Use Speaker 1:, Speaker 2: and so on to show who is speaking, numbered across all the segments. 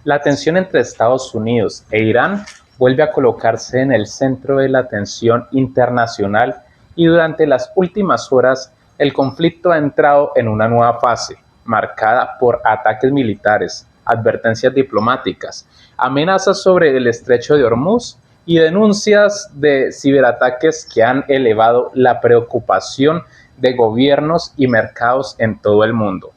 Speaker 1: La tensión entre Estados Unidos e Irán vuelve a colocarse en el centro de la atención internacional y durante las últimas horas el conflicto ha entrado en una nueva fase, marcada por ataques militares, advertencias diplomáticas, amenazas sobre el estrecho de Hormuz y denuncias de ciberataques que han elevado la preocupación de gobiernos y mercados en todo el mundo.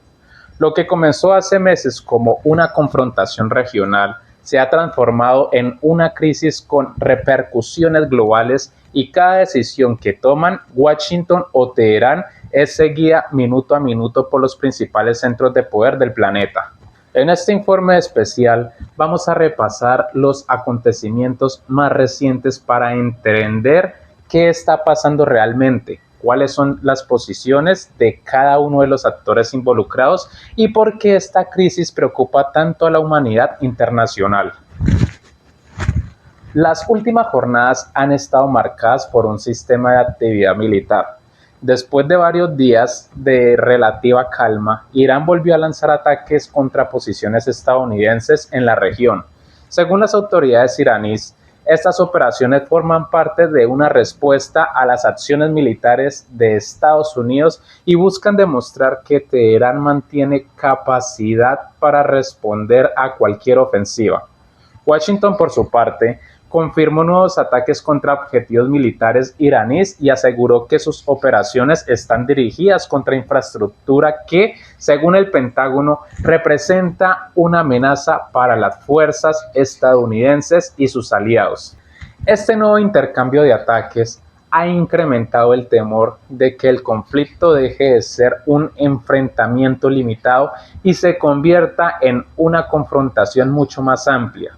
Speaker 1: Lo que comenzó hace meses como una confrontación regional se ha transformado en una crisis con repercusiones globales y cada decisión que toman Washington o Teherán es seguida minuto a minuto por los principales centros de poder del planeta. En este informe especial vamos a repasar los acontecimientos más recientes para entender qué está pasando realmente, cuáles son las posiciones de cada uno de los actores involucrados y por qué esta crisis preocupa tanto a la humanidad internacional. Las últimas jornadas han estado marcadas por un sistema de actividad militar. Después de varios días de relativa calma, Irán volvió a lanzar ataques contra posiciones estadounidenses en la región. Según las autoridades iraníes, estas operaciones forman parte de una respuesta a las acciones militares de Estados Unidos y buscan demostrar que Teherán mantiene capacidad para responder a cualquier ofensiva. Washington, por su parte, confirmó nuevos ataques contra objetivos militares iraníes y aseguró que sus operaciones están dirigidas contra infraestructura que, según el Pentágono, representa una amenaza para las fuerzas estadounidenses y sus aliados. Este nuevo intercambio de ataques ha incrementado el temor de que el conflicto deje de ser un enfrentamiento limitado y se convierta en una confrontación mucho más amplia.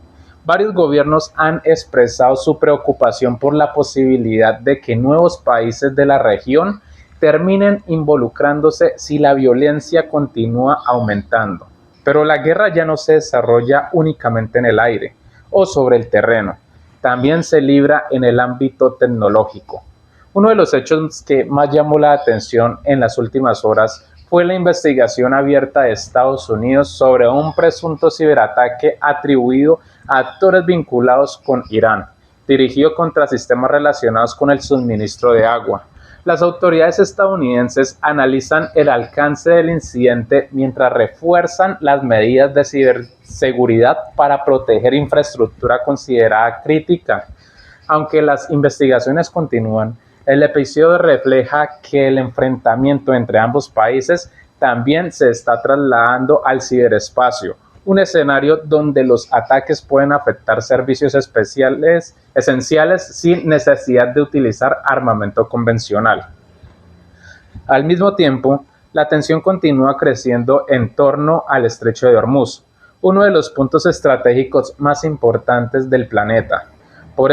Speaker 1: Varios gobiernos han expresado su preocupación por la posibilidad de que nuevos países de la región terminen involucrándose si la violencia continúa aumentando. Pero la guerra ya no se desarrolla únicamente en el aire o sobre el terreno, también se libra en el ámbito tecnológico. Uno de los hechos que más llamó la atención en las últimas horas fue la investigación abierta de Estados Unidos sobre un presunto ciberataque atribuido a actores vinculados con Irán, dirigido contra sistemas relacionados con el suministro de agua. Las autoridades estadounidenses analizan el alcance del incidente mientras refuerzan las medidas de ciberseguridad para proteger infraestructura considerada crítica. Aunque las investigaciones continúan, el episodio refleja que el enfrentamiento entre ambos países también se está trasladando al ciberespacio, un escenario donde los ataques pueden afectar servicios esenciales sin necesidad de utilizar armamento convencional. Al mismo tiempo, la tensión continúa creciendo en torno al estrecho de Hormuz, uno de los puntos estratégicos más importantes del planeta. Por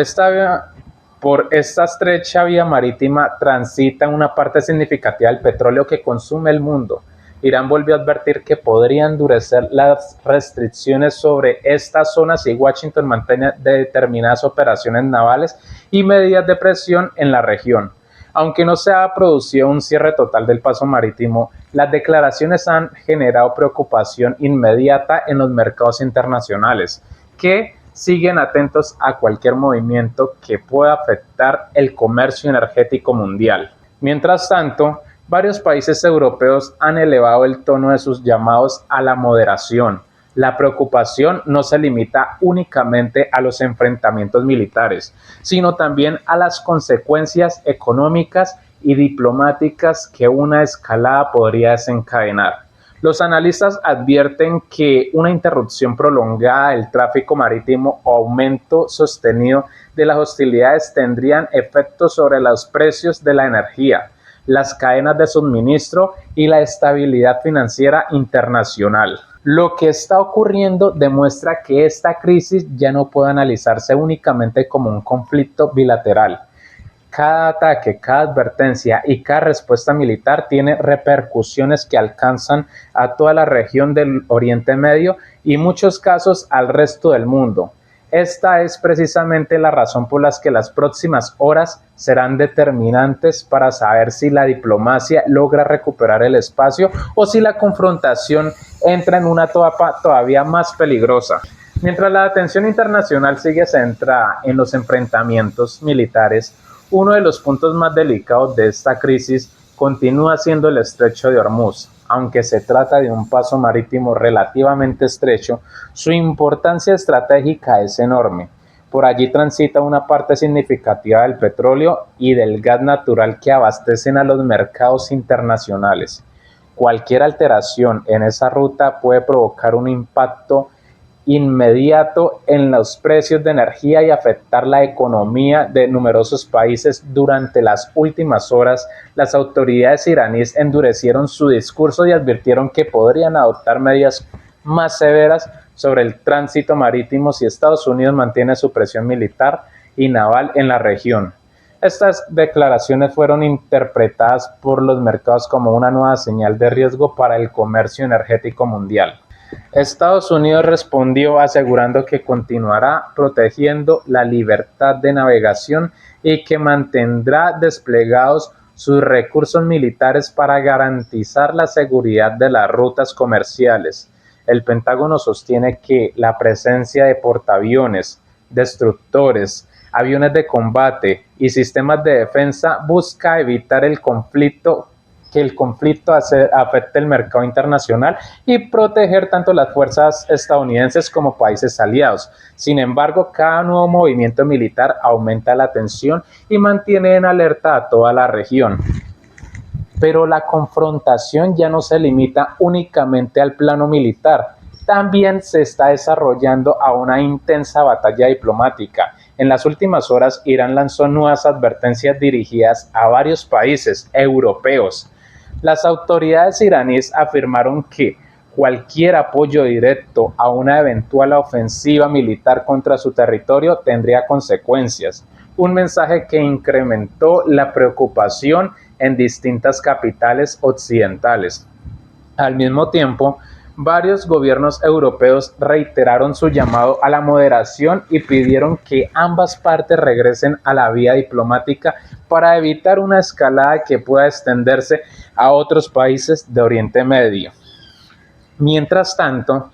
Speaker 1: esta estrecha vía marítima transita una parte significativa del petróleo que consume el mundo. Irán volvió a advertir que podría endurecer las restricciones sobre estas zonas si Washington mantiene determinadas operaciones navales y medidas de presión en la región. Aunque no se ha producido un cierre total del paso marítimo, las declaraciones han generado preocupación inmediata en los mercados internacionales, que siguen atentos a cualquier movimiento que pueda afectar el comercio energético mundial. Mientras tanto, varios países europeos han elevado el tono de sus llamados a la moderación. La preocupación no se limita únicamente a los enfrentamientos militares, sino también a las consecuencias económicas y diplomáticas que una escalada podría desencadenar. Los analistas advierten que una interrupción prolongada del tráfico marítimo o aumento sostenido de las hostilidades tendrían efectos sobre los precios de la energía, las cadenas de suministro y la estabilidad financiera internacional. Lo que está ocurriendo demuestra que esta crisis ya no puede analizarse únicamente como un conflicto bilateral. Cada ataque, cada advertencia y cada respuesta militar tiene repercusiones que alcanzan a toda la región del Oriente Medio y en muchos casos al resto del mundo. Esta es precisamente la razón por la que las próximas horas serán determinantes para saber si la diplomacia logra recuperar el espacio o si la confrontación entra en una etapa todavía más peligrosa. Mientras la atención internacional sigue centrada en los enfrentamientos militares, uno de los puntos más delicados de esta crisis continúa siendo el estrecho de Hormuz. Aunque se trata de un paso marítimo relativamente estrecho, su importancia estratégica es enorme. Por allí transita una parte significativa del petróleo y del gas natural que abastecen a los mercados internacionales. Cualquier alteración en esa ruta puede provocar un impacto inmediato en los precios de energía y afectar la economía de numerosos países. Durante las últimas horas, las autoridades iraníes endurecieron su discurso y advirtieron que podrían adoptar medidas más severas sobre el tránsito marítimo si Estados Unidos mantiene su presión militar y naval en la región. Estas declaraciones fueron interpretadas por los mercados como una nueva señal de riesgo para el comercio energético mundial. Estados Unidos respondió asegurando que continuará protegiendo la libertad de navegación y que mantendrá desplegados sus recursos militares para garantizar la seguridad de las rutas comerciales. El Pentágono sostiene que la presencia de portaaviones, destructores, aviones de combate y sistemas de defensa busca evitar que el conflicto afecte el mercado internacional y proteger tanto las fuerzas estadounidenses como países aliados. Sin embargo, cada nuevo movimiento militar aumenta la tensión y mantiene en alerta a toda la región. Pero la confrontación ya no se limita únicamente al plano militar, también se está desarrollando a una intensa batalla diplomática. En las últimas horas, Irán lanzó nuevas advertencias dirigidas a varios países europeos. Las autoridades iraníes afirmaron que cualquier apoyo directo a una eventual ofensiva militar contra su territorio tendría consecuencias, un mensaje que incrementó la preocupación en distintas capitales occidentales. Al mismo tiempo, varios gobiernos europeos reiteraron su llamado a la moderación y pidieron que ambas partes regresen a la vía diplomática para evitar una escalada que pueda extenderse a otros países de Oriente Medio. Mientras tanto,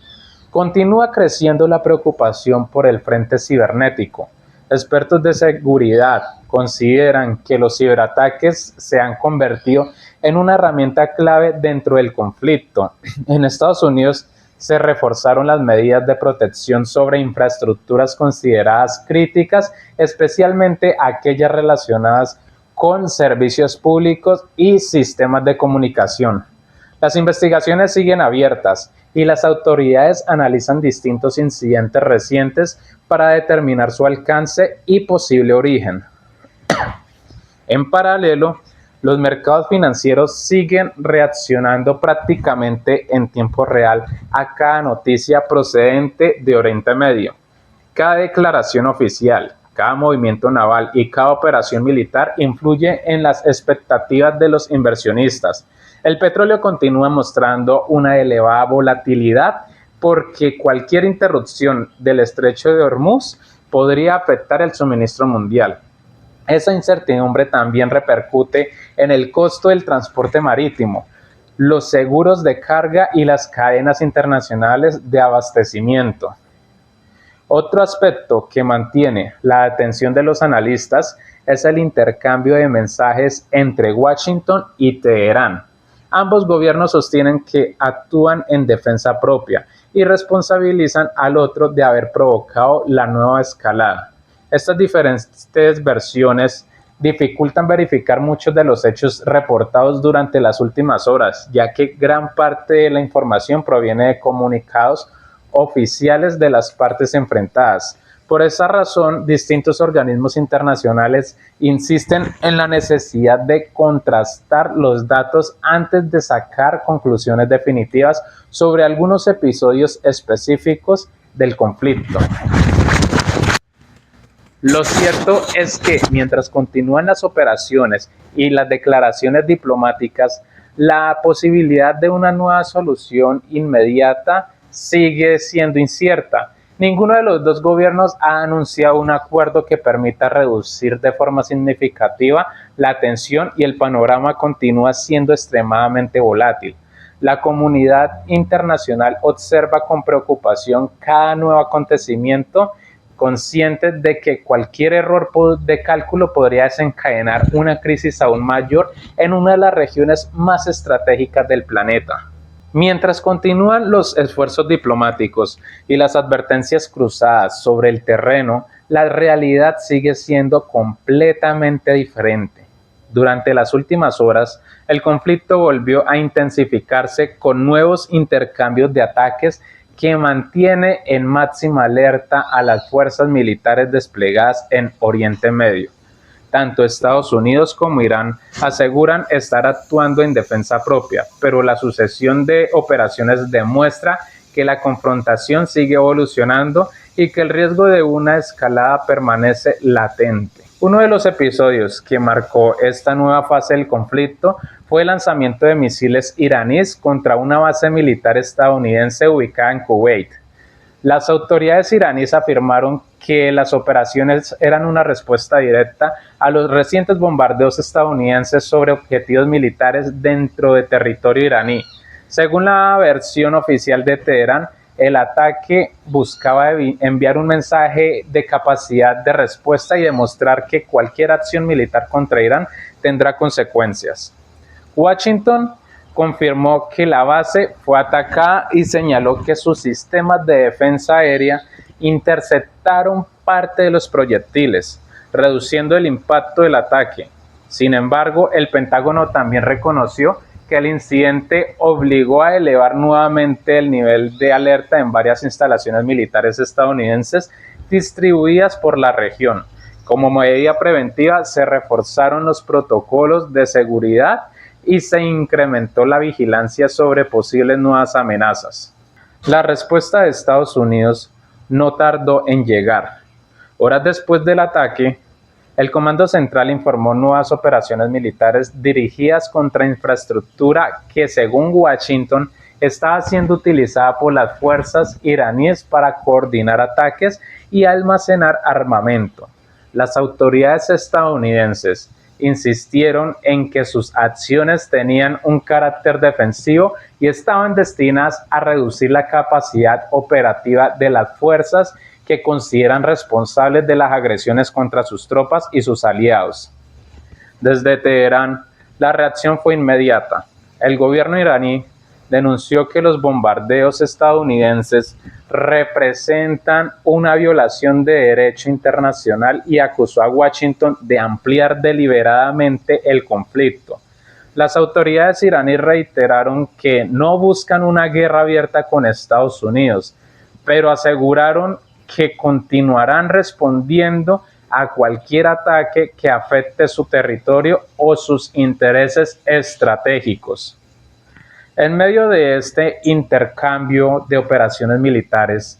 Speaker 1: continúa creciendo la preocupación por el frente cibernético. Expertos de seguridad consideran que los ciberataques se han convertido en una herramienta clave dentro del conflicto. En Estados Unidos se reforzaron las medidas de protección sobre infraestructuras consideradas críticas, especialmente aquellas relacionadas con servicios públicos y sistemas de comunicación. Las investigaciones siguen abiertas y las autoridades analizan distintos incidentes recientes para determinar su alcance y posible origen. En paralelo, los mercados financieros siguen reaccionando prácticamente en tiempo real a cada noticia procedente de Oriente Medio. Cada declaración oficial, cada movimiento naval y cada operación militar influye en las expectativas de los inversionistas. El petróleo continúa mostrando una elevada volatilidad porque cualquier interrupción del estrecho de Hormuz podría afectar el suministro mundial. Esa incertidumbre también repercute en el costo del transporte marítimo, los seguros de carga y las cadenas internacionales de abastecimiento. Otro aspecto que mantiene la atención de los analistas es el intercambio de mensajes entre Washington y Teherán. Ambos gobiernos sostienen que actúan en defensa propia y responsabilizan al otro de haber provocado la nueva escalada. Estas diferentes versiones dificultan verificar muchos de los hechos reportados durante las últimas horas, ya que gran parte de la información proviene de comunicados oficiales de las partes enfrentadas. Por esa razón, distintos organismos internacionales insisten en la necesidad de contrastar los datos antes de sacar conclusiones definitivas sobre algunos episodios específicos del conflicto. Lo cierto es que mientras continúan las operaciones y las declaraciones diplomáticas, la posibilidad de una nueva solución inmediata sigue siendo incierta. Ninguno de los dos gobiernos ha anunciado un acuerdo que permita reducir de forma significativa la tensión y el panorama continúa siendo extremadamente volátil. La comunidad internacional observa con preocupación cada nuevo acontecimiento, consciente de que cualquier error de cálculo podría desencadenar una crisis aún mayor en una de las regiones más estratégicas del planeta. Mientras continúan los esfuerzos diplomáticos y las advertencias cruzadas sobre el terreno, la realidad sigue siendo completamente diferente. Durante las últimas horas, el conflicto volvió a intensificarse con nuevos intercambios de ataques que mantiene en máxima alerta a las fuerzas militares desplegadas en Oriente Medio. Tanto Estados Unidos como Irán aseguran estar actuando en defensa propia, pero la sucesión de operaciones demuestra que la confrontación sigue evolucionando y que el riesgo de una escalada permanece latente. Uno de los episodios que marcó esta nueva fase del conflicto fue el lanzamiento de misiles iraníes contra una base militar estadounidense ubicada en Kuwait. Las autoridades iraníes afirmaron que las operaciones eran una respuesta directa a los recientes bombardeos estadounidenses sobre objetivos militares dentro de territorio iraní. Según la versión oficial de Teherán, el ataque buscaba enviar un mensaje de capacidad de respuesta y demostrar que cualquier acción militar contra Irán tendrá consecuencias. Washington confirmó que la base fue atacada y señaló que sus sistemas de defensa aérea interceptaron parte de los proyectiles, reduciendo el impacto del ataque. Sin embargo, el Pentágono también reconoció que el incidente obligó a elevar nuevamente el nivel de alerta en varias instalaciones militares estadounidenses distribuidas por la región. Como medida preventiva, se reforzaron los protocolos de seguridad y se incrementó la vigilancia sobre posibles nuevas amenazas. La respuesta de Estados Unidos no tardó en llegar. Horas después del ataque, el Comando Central informó nuevas operaciones militares dirigidas contra infraestructura que, según Washington, estaba siendo utilizada por las fuerzas iraníes para coordinar ataques y almacenar armamento. Las autoridades estadounidenses insistieron en que sus acciones tenían un carácter defensivo y estaban destinadas a reducir la capacidad operativa de las fuerzas que consideran responsables de las agresiones contra sus tropas y sus aliados. Desde Teherán, la reacción fue inmediata. El gobierno iraní denunció que los bombardeos estadounidenses representan una violación de derecho internacional y acusó a Washington de ampliar deliberadamente el conflicto. Las autoridades iraníes reiteraron que no buscan una guerra abierta con Estados Unidos, pero aseguraron que continuarán respondiendo a cualquier ataque que afecte su territorio o sus intereses estratégicos. En medio de este intercambio de operaciones militares,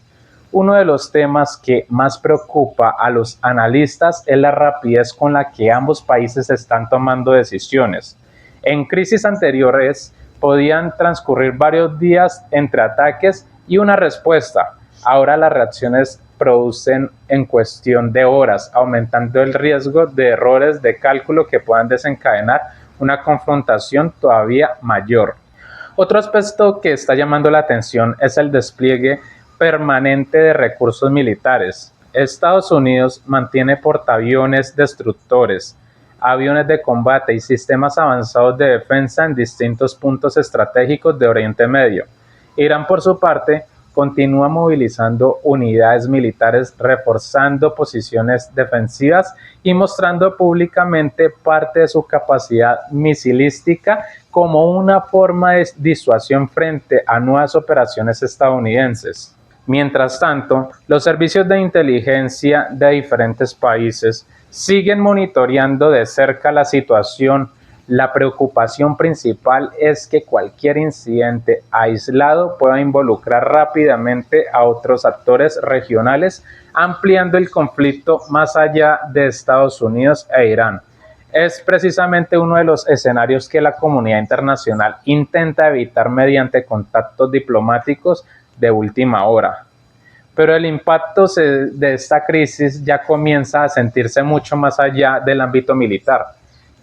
Speaker 1: uno de los temas que más preocupa a los analistas es la rapidez con la que ambos países están tomando decisiones. En crisis anteriores podían transcurrir varios días entre ataques y una respuesta. Ahora las reacciones producen en cuestión de horas, aumentando el riesgo de errores de cálculo que puedan desencadenar una confrontación todavía mayor. Otro aspecto que está llamando la atención es el despliegue permanente de recursos militares. Estados Unidos mantiene portaaviones destructores, aviones de combate y sistemas avanzados de defensa en distintos puntos estratégicos de Oriente Medio. Irán, por su parte, continúa movilizando unidades militares, reforzando posiciones defensivas y mostrando públicamente parte de su capacidad misilística como una forma de disuasión frente a nuevas operaciones estadounidenses. Mientras tanto, los servicios de inteligencia de diferentes países siguen monitoreando de cerca la situación. La preocupación principal es que cualquier incidente aislado pueda involucrar rápidamente a otros actores regionales, ampliando el conflicto más allá de Estados Unidos e Irán. Es precisamente uno de los escenarios que la comunidad internacional intenta evitar mediante contactos diplomáticos de última hora. Pero el impacto de esta crisis ya comienza a sentirse mucho más allá del ámbito militar.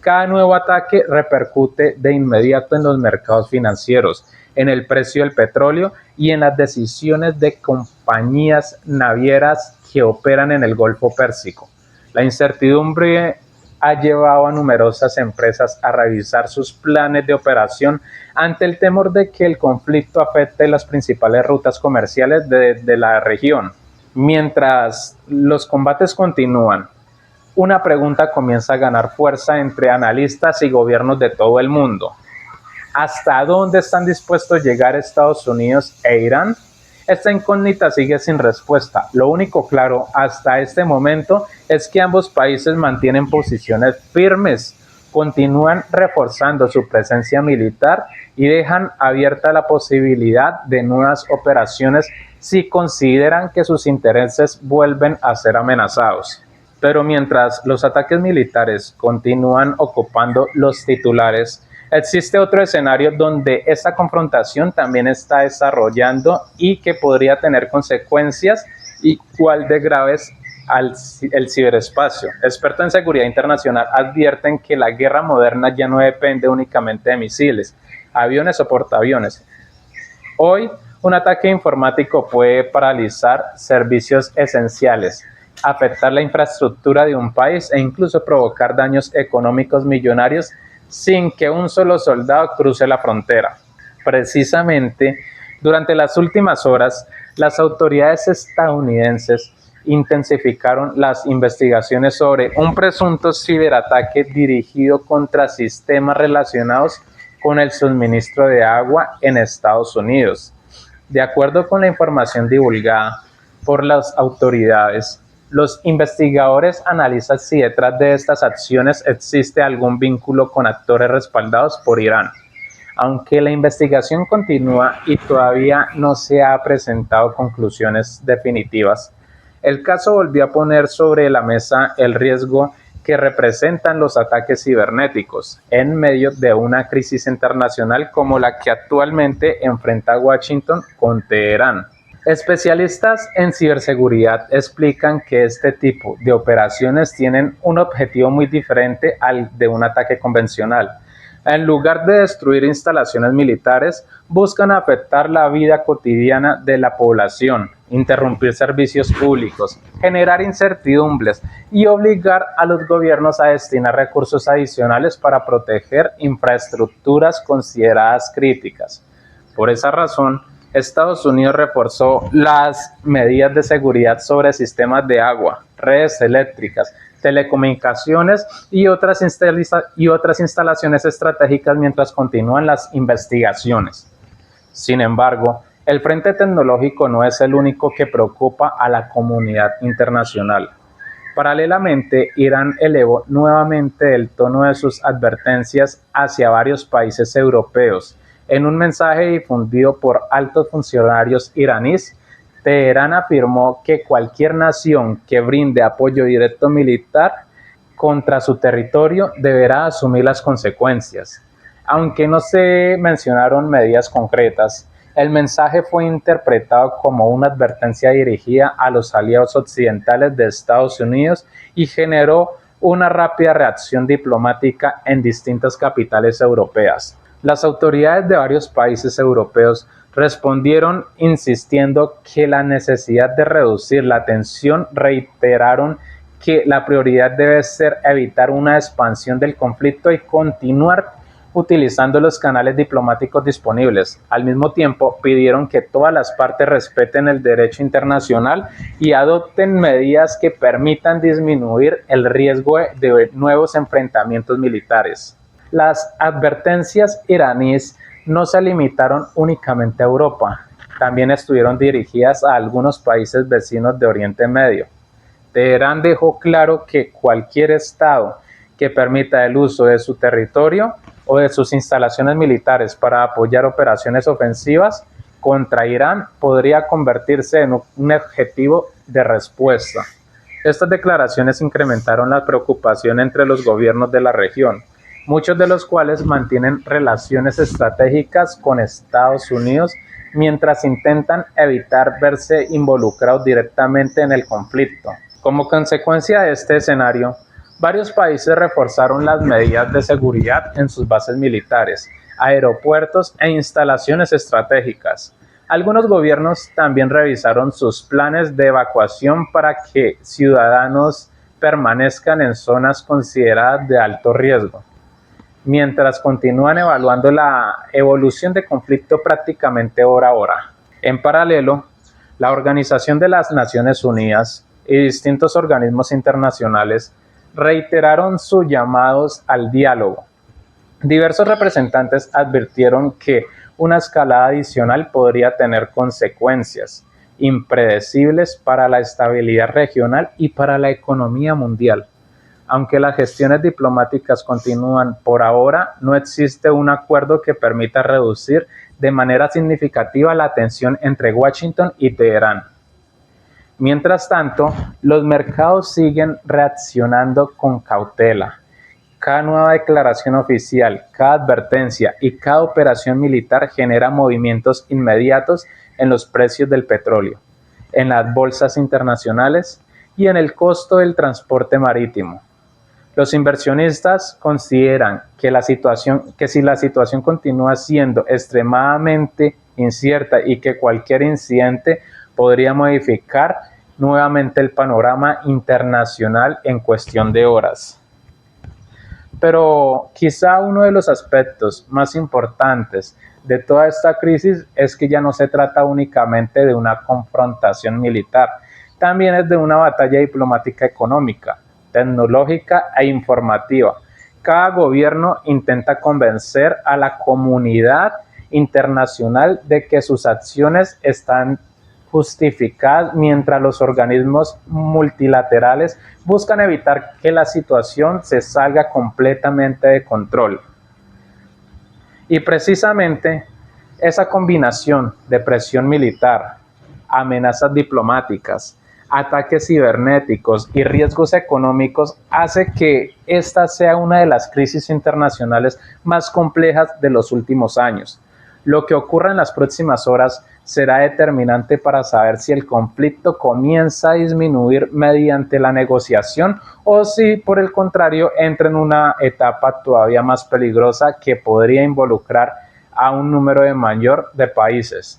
Speaker 1: Cada nuevo ataque repercute de inmediato en los mercados financieros, en el precio del petróleo y en las decisiones de compañías navieras que operan en el Golfo Pérsico. La incertidumbre ha llevado a numerosas empresas a revisar sus planes de operación ante el temor de que el conflicto afecte las principales rutas comerciales de la región. Mientras los combates continúan, una pregunta comienza a ganar fuerza entre analistas y gobiernos de todo el mundo. ¿Hasta dónde están dispuestos a llegar Estados Unidos e Irán? Esta incógnita sigue sin respuesta. Lo único claro hasta este momento es que ambos países mantienen posiciones firmes, continúan reforzando su presencia militar y dejan abierta la posibilidad de nuevas operaciones si consideran que sus intereses vuelven a ser amenazados. Pero mientras los ataques militares continúan ocupando los titulares, existe otro escenario donde esta confrontación también está desarrollando y que podría tener consecuencias igual de graves al el ciberespacio. Expertos en seguridad internacional advierten que la guerra moderna ya no depende únicamente de misiles, aviones o portaaviones. Hoy, un ataque informático puede paralizar servicios esenciales, afectar la infraestructura de un país e incluso provocar daños económicos millonarios sin que un solo soldado cruce la frontera. Precisamente, durante las últimas horas, las autoridades estadounidenses intensificaron las investigaciones sobre un presunto ciberataque dirigido contra sistemas relacionados con el suministro de agua en Estados Unidos. De acuerdo con la información divulgada por las autoridades, los investigadores analizan si detrás de estas acciones existe algún vínculo con actores respaldados por Irán. Aunque la investigación continúa y todavía no se han presentado conclusiones definitivas, el caso volvió a poner sobre la mesa el riesgo que representan los ataques cibernéticos en medio de una crisis internacional como la que actualmente enfrenta Washington con Teherán. Especialistas en ciberseguridad explican que este tipo de operaciones tienen un objetivo muy diferente al de un ataque convencional. En lugar de destruir instalaciones militares, buscan afectar la vida cotidiana de la población, interrumpir servicios públicos, generar incertidumbres y obligar a los gobiernos a destinar recursos adicionales para proteger infraestructuras consideradas críticas. Por esa razón, Estados Unidos reforzó las medidas de seguridad sobre sistemas de agua, redes eléctricas, telecomunicaciones y otras instalaciones estratégicas mientras continúan las investigaciones. Sin embargo, el frente tecnológico no es el único que preocupa a la comunidad internacional. Paralelamente, Irán elevó nuevamente el tono de sus advertencias hacia varios países europeos. En un mensaje difundido por altos funcionarios iraníes, Teherán afirmó que cualquier nación que brinde apoyo directo militar contra su territorio deberá asumir las consecuencias. Aunque no se mencionaron medidas concretas, el mensaje fue interpretado como una advertencia dirigida a los aliados occidentales de Estados Unidos y generó una rápida reacción diplomática en distintas capitales europeas. Las autoridades de varios países europeos respondieron insistiendo que la necesidad de reducir la tensión, reiteraron que la prioridad debe ser evitar una expansión del conflicto y continuar utilizando los canales diplomáticos disponibles. Al mismo tiempo, pidieron que todas las partes respeten el derecho internacional y adopten medidas que permitan disminuir el riesgo de nuevos enfrentamientos militares. Las advertencias iraníes no se limitaron únicamente a Europa, también estuvieron dirigidas a algunos países vecinos de Oriente Medio. Teherán dejó claro que cualquier estado que permita el uso de su territorio o de sus instalaciones militares para apoyar operaciones ofensivas contra Irán podría convertirse en un objetivo de respuesta. Estas declaraciones incrementaron la preocupación entre los gobiernos de la región, muchos de los cuales mantienen relaciones estratégicas con Estados Unidos mientras intentan evitar verse involucrados directamente en el conflicto. Como consecuencia de este escenario, Varios países reforzaron las medidas de seguridad en sus bases militares, aeropuertos e instalaciones estratégicas. Algunos gobiernos también revisaron sus planes de evacuación para que ciudadanos permanezcan en zonas consideradas de alto riesgo, mientras continúan evaluando la evolución de conflicto prácticamente hora a hora. En paralelo, la Organización de las Naciones Unidas y distintos organismos internacionales reiteraron sus llamados al diálogo. Diversos representantes advirtieron que una escalada adicional podría tener consecuencias impredecibles para la estabilidad regional y para la economía mundial. Aunque las gestiones diplomáticas continúan por ahora, no existe un acuerdo que permita reducir de manera significativa la tensión entre Washington y Teherán. Mientras tanto, los mercados siguen reaccionando con cautela. Cada nueva declaración oficial, cada advertencia y cada operación militar genera movimientos inmediatos en los precios del petróleo, en las bolsas internacionales y en el costo del transporte marítimo. Los inversionistas consideran que si la situación continúa siendo extremadamente incierta y que cualquier incidente podría modificar nuevamente el panorama internacional en cuestión de horas. Pero quizá uno de los aspectos más importantes de toda esta crisis es que ya no se trata únicamente de una confrontación militar, también es de una batalla diplomática económica, tecnológica e informativa. Cada gobierno intenta convencer a la comunidad internacional de que sus acciones están justificadas, mientras los organismos multilaterales buscan evitar que la situación se salga completamente de control. Y precisamente esa combinación de presión militar, amenazas diplomáticas, ataques cibernéticos y riesgos económicos hace que esta sea una de las crisis internacionales más complejas de los últimos años. Lo que ocurra en las próximas horas será determinante para saber si el conflicto comienza a disminuir mediante la negociación o si, por el contrario, entra en una etapa todavía más peligrosa que podría involucrar a un número mayor de países.